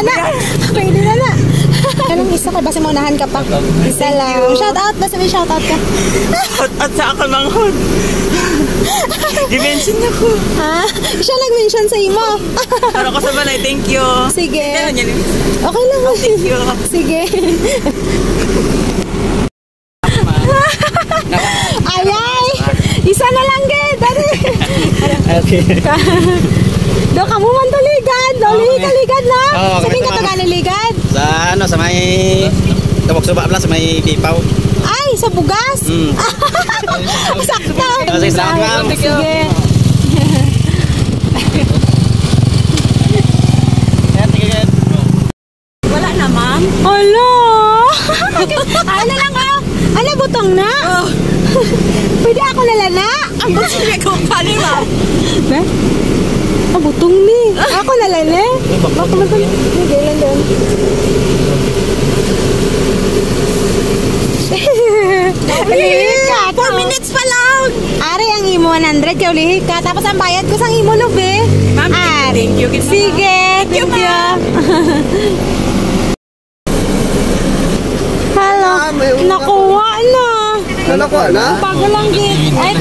na. Pwede na na. Anong isa ka? Basta maunahan ka pa. Isa lang. Shout out. Basta may shout out ka. Shout out sa akong manghod. I-mention niya ko. Ha? Siya nag-mention sa imo. Pero ako sa balay, thank you. Sige. Okay lang. Thank you. Sige. Ayay! Isa na lang, Ged. Dali. Okay. Do kamu man to ligad. Do ligad na. Sabihin ka to gani ligad. Sa ano, sa may Tawag suba pala sa may pipaw. Ay, sa bugas? Sakto. Sige, salamat. Sige. Wala na, ma'am. Alo! Ano lang ah? Ano, butong na? Oh. Pwede ako nalana? Ang sige ko pala, ma'am. Na? Ah, butong ni. Ako nalana? Bako man pala. Hindi lang doon. Ulihi ka. 4 minutes pa lang. Ari, ang imo 100 kaya ulihi ka. Tapos ang bayad ko sa imo lube. Ma'am, thank you. Sige, thank you. Hello. Nakuha na. Nakuha na? Bago lang din. Ay,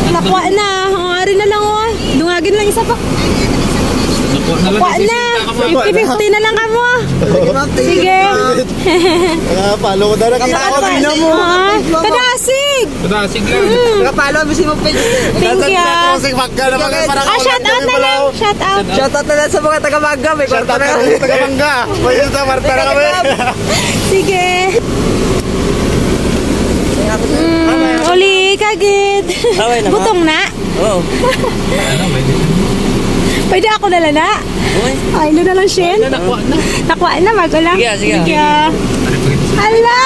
nakuha na. Ari na lang oh. Dungagin lang isa pa. Nakuha na. 50-50 na lang kamo. Sige. Palo ko na nakapalo mo. Kadasig. Kadasig lang. Nakapalo mo si mo page. Thank you. Shout out na lang. Shout out. Shout out na lang sa mga taga-Mangga. May kwarta na kami taga-Mangga. May kwarta na kami. Sige. Uli kagid. Butong na. Oo. Pwede ako nala na. Ay, na lang Shen. Nakuha na, bago lang. Sige. Hala!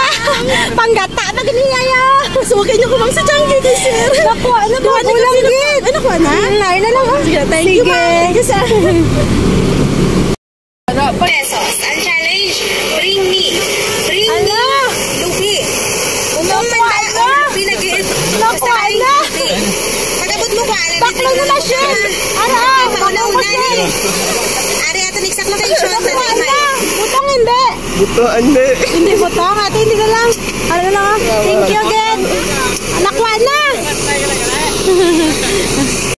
Panggata na ganiyaya. Suwakin niyo kumang sa Changi, sir. Nakuha na, bago lang gid. Ay, nakuha na? Ay, na lang. Sige, thank you, ma'am. Sige. Pesos. Ang challenge, bring me Lupi. Nakuha na. Nakuha na. Pagabot mo ba? Baklo na na, Shen. Ara, baklo mo, Shen. Ari, ato nagsak na kayo. Nakuha na. Butong hindi. Butuan na. Hindi butong. Ate, hindi na lang. Ano na lang. Thank you again. Nakuha na.